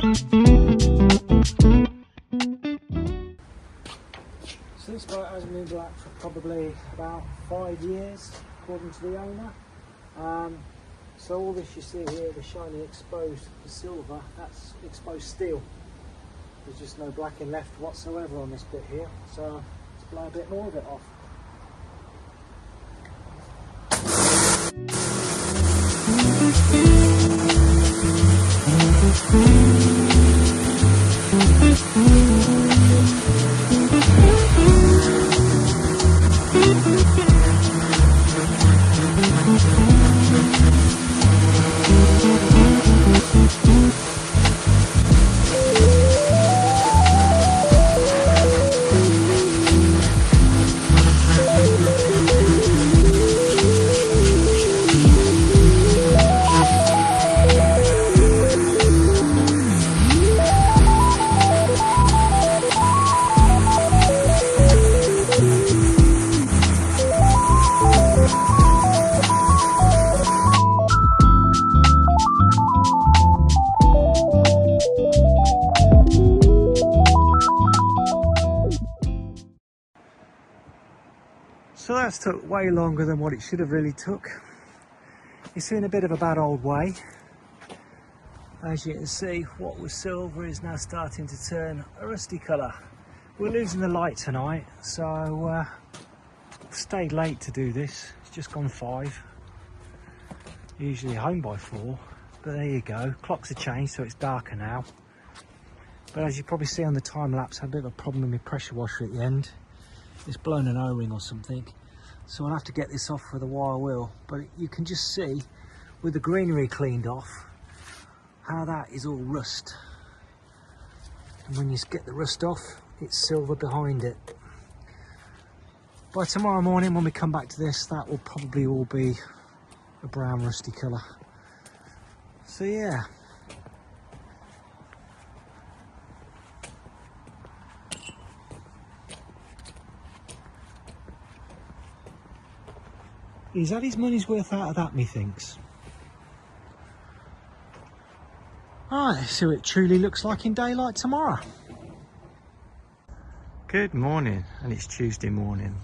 So this boat hasn't been black for probably about 5 years, according to the owner. So all this you see here, the shiny exposed silver, that's exposed steel. There's just no blacking left whatsoever on this bit here, so let's blow a bit more of it off. So that's took way longer than what it should have really took. It's in a bit of a bad old way. As you can see, what was silver is now starting to turn a rusty colour. We're losing the light tonight, so stayed late to do this. It's just gone 5. Usually home by 4, but there you go. Clocks have changed, so it's darker now. But as you probably see on the time lapse, I had a bit of a problem with my pressure washer at the end. It's blown an O-ring or something, so I'll have to get this off with a wire wheel. But you can just see, with the greenery cleaned off, how that is all rust. And when you get the rust off, it's silver behind it. By tomorrow morning when we come back to this, that will probably all be a brown rusty colour. So yeah. He's had his money's worth out of that, methinks. Right, let's see what it truly looks like in daylight tomorrow. Good morning, and it's Tuesday morning.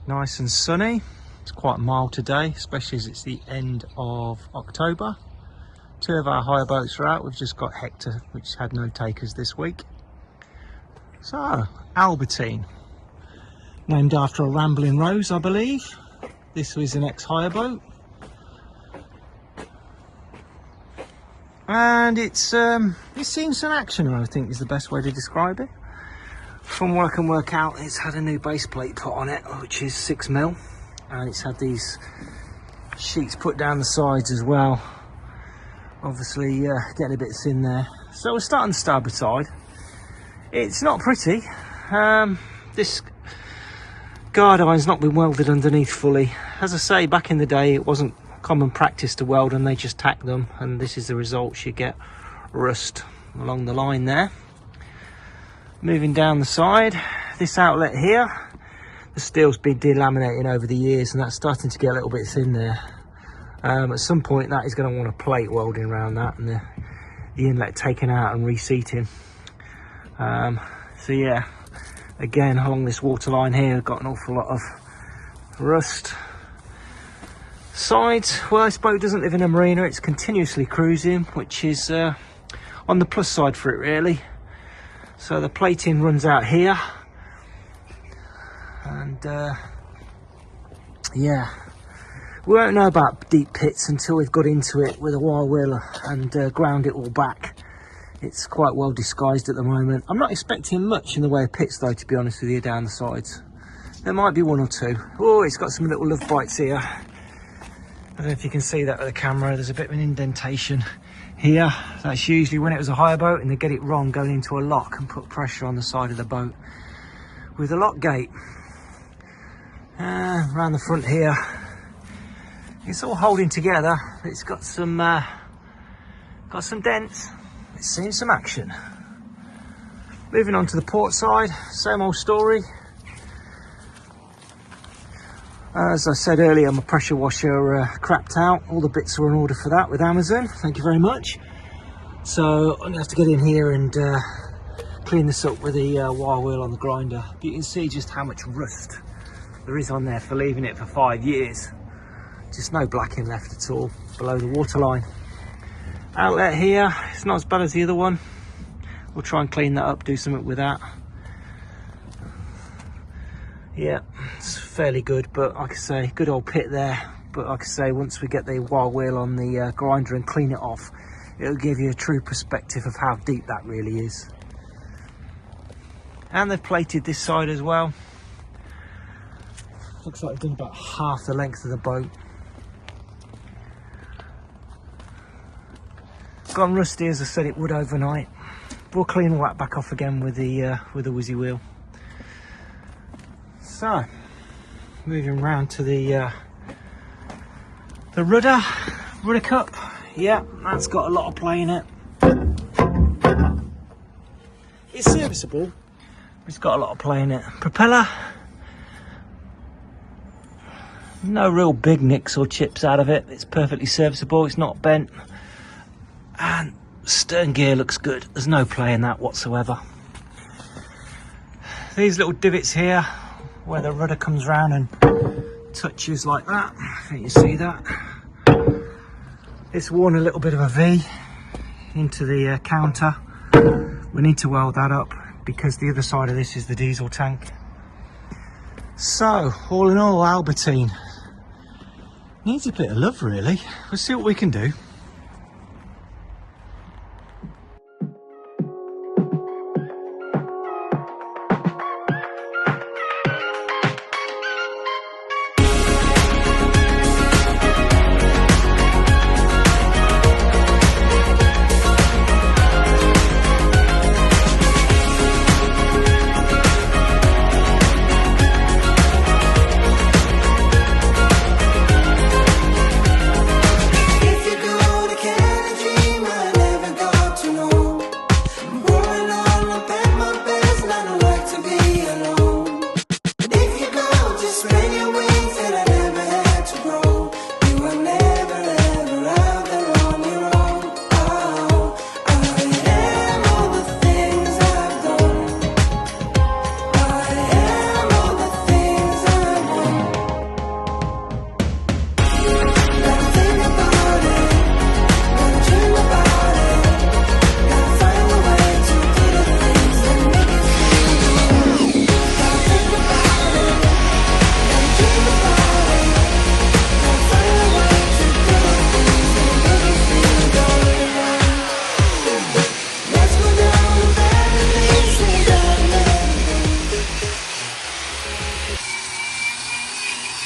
Nice and sunny. It's quite mild today, especially as it's the end of October. 2 of our hire boats are out. We've just got Hector, which had no takers this week. So, Albertine, named after a rambling rose, I believe. This was an ex-hire boat, and it's seen some action, I think is the best way to describe it. From what I can work out, it's had a new base plate put on it, which is 6mm, and it's had these sheets put down the sides as well. Obviously getting a bit thin there. So we're starting the starboard side. It's not pretty. This guard iron's not been welded underneath fully. As I say, back in the day it wasn't common practice to weld, and they just tack them, and this is the result. You get rust along the line there. Moving down the side, this outlet here, the steel's been delaminating over the years, and that's starting to get a little bit thin there. At some point that is going to want a plate welding around that, and the inlet taken out and reseating. So yeah, again, along this waterline here, I've got an awful lot of rust. Sides, well, this boat doesn't live in a marina, it's continuously cruising, which is on the plus side for it really. So the plating runs out here, and yeah, we won't know about deep pits until we've got into it with a wire wheel and ground it all back. It's quite well disguised at the moment. I'm not expecting much in the way of pits though, to be honest with you, down the sides. There might be 1 or 2. Oh, it's got some little love bites here. I don't know if you can see that with the camera. There's a bit of an indentation here. That's usually when it was a hire boat and they get it wrong going into a lock and put pressure on the side of the boat with a lock gate. Around the front here, it's all holding together. It's got some dents. It's seen some action. Moving on to the port side, same old story. As I said earlier, my pressure washer crapped out. All the bits are in order for that with Amazon. Thank you very much. So I'm going to have to get in here and clean this up with the wire wheel on the grinder. But you can see just how much rust there is on there for leaving it for 5 years. Just no blacking left at all below the waterline. Outlet here, it's not as bad as the other one. We'll try and clean that up, do something with that. Yeah, it's fairly good, but like I say, good old pit there. But like I say, once we get the wire wheel on the grinder and clean it off, it'll give you a true perspective of how deep that really is. And they've plated this side as well. Looks like they've done about half the length of the boat. Gone rusty as I said it would overnight. We'll clean all that back off again with the whizzy wheel. So, moving round to the rudder cup. Yeah, that's got a lot of play in it. It's serviceable, but it's got a lot of play in it. Propeller, no real big nicks or chips out of it. It's perfectly serviceable, it's not bent. And stern gear looks good, there's no play in that whatsoever. These little divots here where the rudder comes round and touches like that, I think you see that. It's worn a little bit of a V into the counter. We need to weld that up because the other side of this is the diesel tank. So all in all, Albertine needs a bit of love really. We'll see what we can do.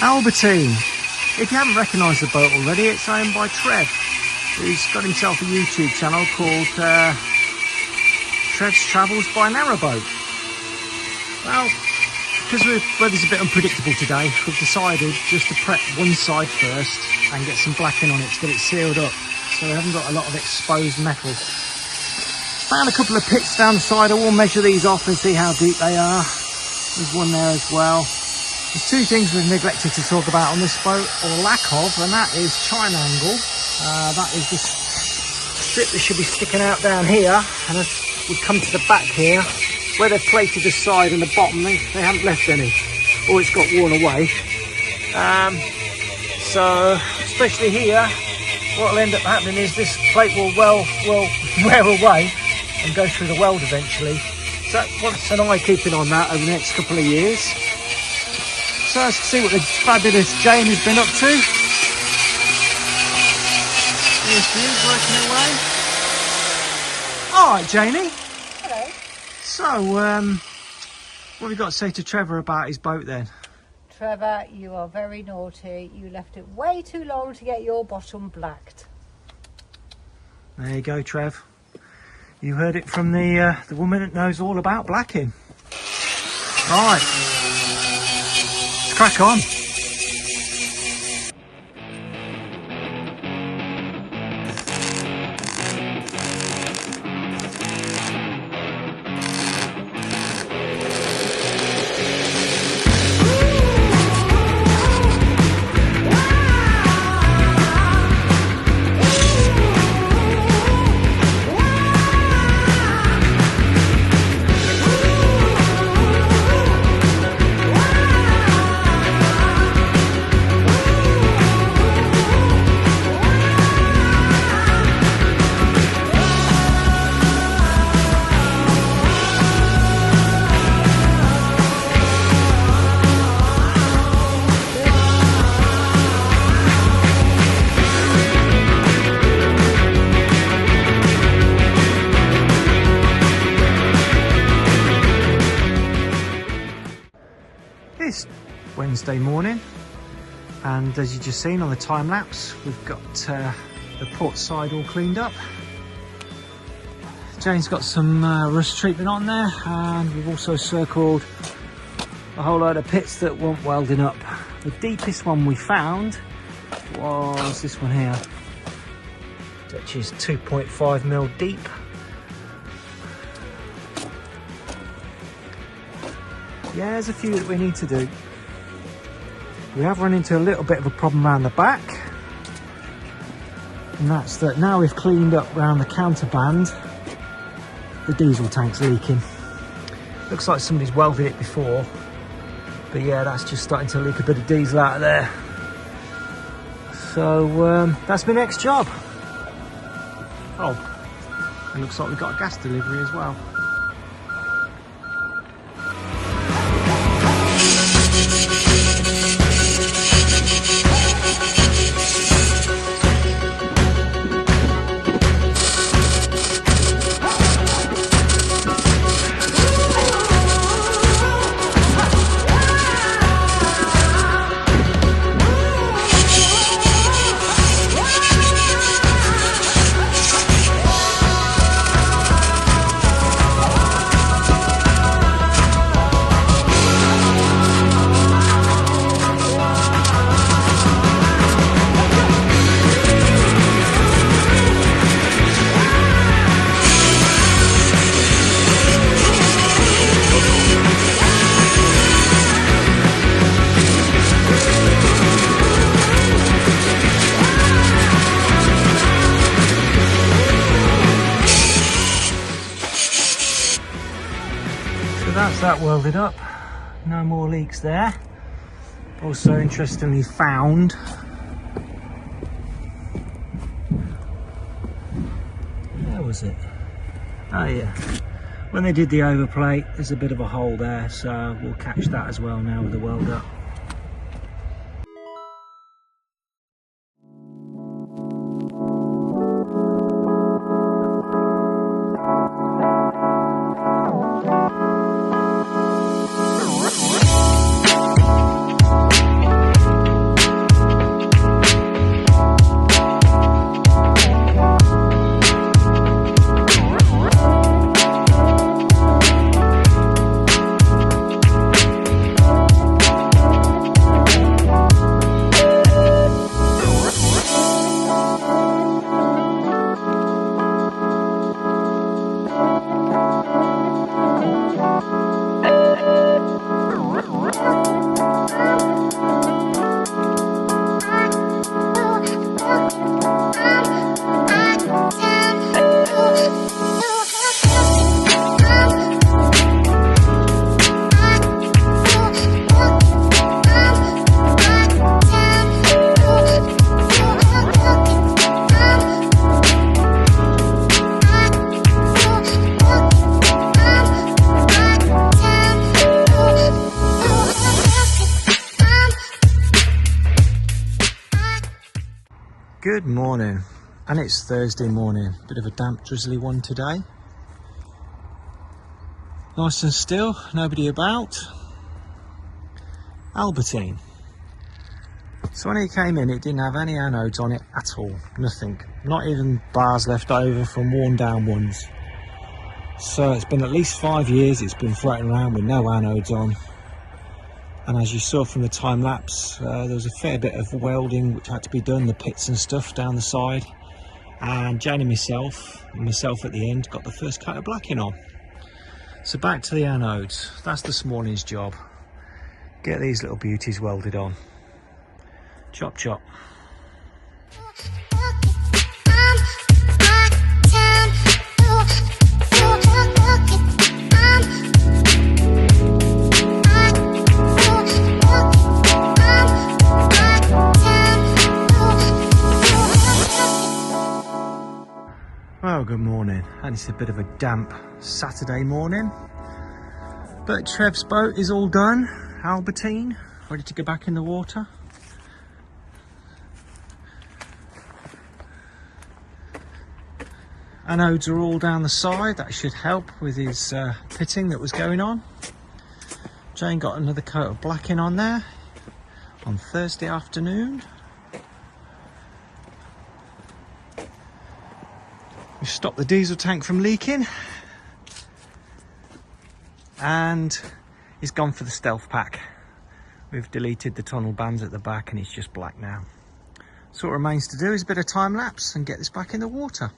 Albertine. If you haven't recognised the boat already, it's owned by Trev, who's got himself a YouTube channel called Trev's Travels by Narrowboat. Well, because the weather's a bit unpredictable today, we've decided just to prep one side first and get some blacking on it to get it sealed up, so we haven't got a lot of exposed metal. Found a couple of pits down the side. I will measure these off and see how deep they are. There's one there as well. There's two things we've neglected to talk about on this boat, or lack of, and that is chine angle. That is this strip that should be sticking out down here, and as we come to the back here, where they've plated the side and the bottom, they haven't left any, or it's got worn away. So, especially here, what will end up happening is this plate will wear away and go through the weld eventually. So that wants an eye keeping on that over the next couple of years. So let's see what the fabulous Jane has been up to. Here she is, working away. Alright, Janie. Hello. So, what have you got to say to Trevor about his boat then? Trevor, you are very naughty. You left it way too long to get your bottom blacked. There you go, Trev. You heard it from the woman that knows all about blacking. Right. Crack on. Wednesday morning, and as you just seen on the time lapse, we've got the port side all cleaned up. Jane's got some rust treatment on there, and we've also circled a whole load of pits that weren't welding up. The deepest one we found was this one here, which is 2.5mm deep. Yeah, there's a few that we need to do. We have run into a little bit of a problem around the back, and that's that now we've cleaned up around the counterband, the diesel tank's leaking. Looks like somebody's welded it before, but yeah, that's just starting to leak a bit of diesel out of there. So that's my next job. Oh, and looks like we've got a gas delivery as well. That's that welded up, no more leaks there. Also interestingly found where was it? Oh yeah, when they did the overplate there's a bit of a hole there, so we'll catch that as well now with the weld up. Good morning, and it's Thursday morning. Bit of a damp, drizzly one today. Nice and still, nobody about. Albertine. So when it came in, it didn't have any anodes on it at all, nothing. Not even bars left over from worn down ones. So it's been at least 5 years it's been floating around with no anodes on. And as you saw from the time lapse, there was a fair bit of welding which had to be done, the pits and stuff down the side. And Jane and myself at the end, got the first coat of blacking on. So back to the anodes. That's this morning's job. Get these little beauties welded on. Chop chop. Well, good morning, and it's a bit of a damp Saturday morning, but Trev's boat is all done, Albertine, ready to go back in the water. Anodes are all down the side, that should help with his pitting that was going on. Jane got another coat of blacking on there, on Thursday afternoon. We've stopped the diesel tank from leaking, and he's gone for the stealth pack. We've deleted the tunnel bands at the back and it's just black now. So what remains to do is a bit of time lapse and get this back in the water.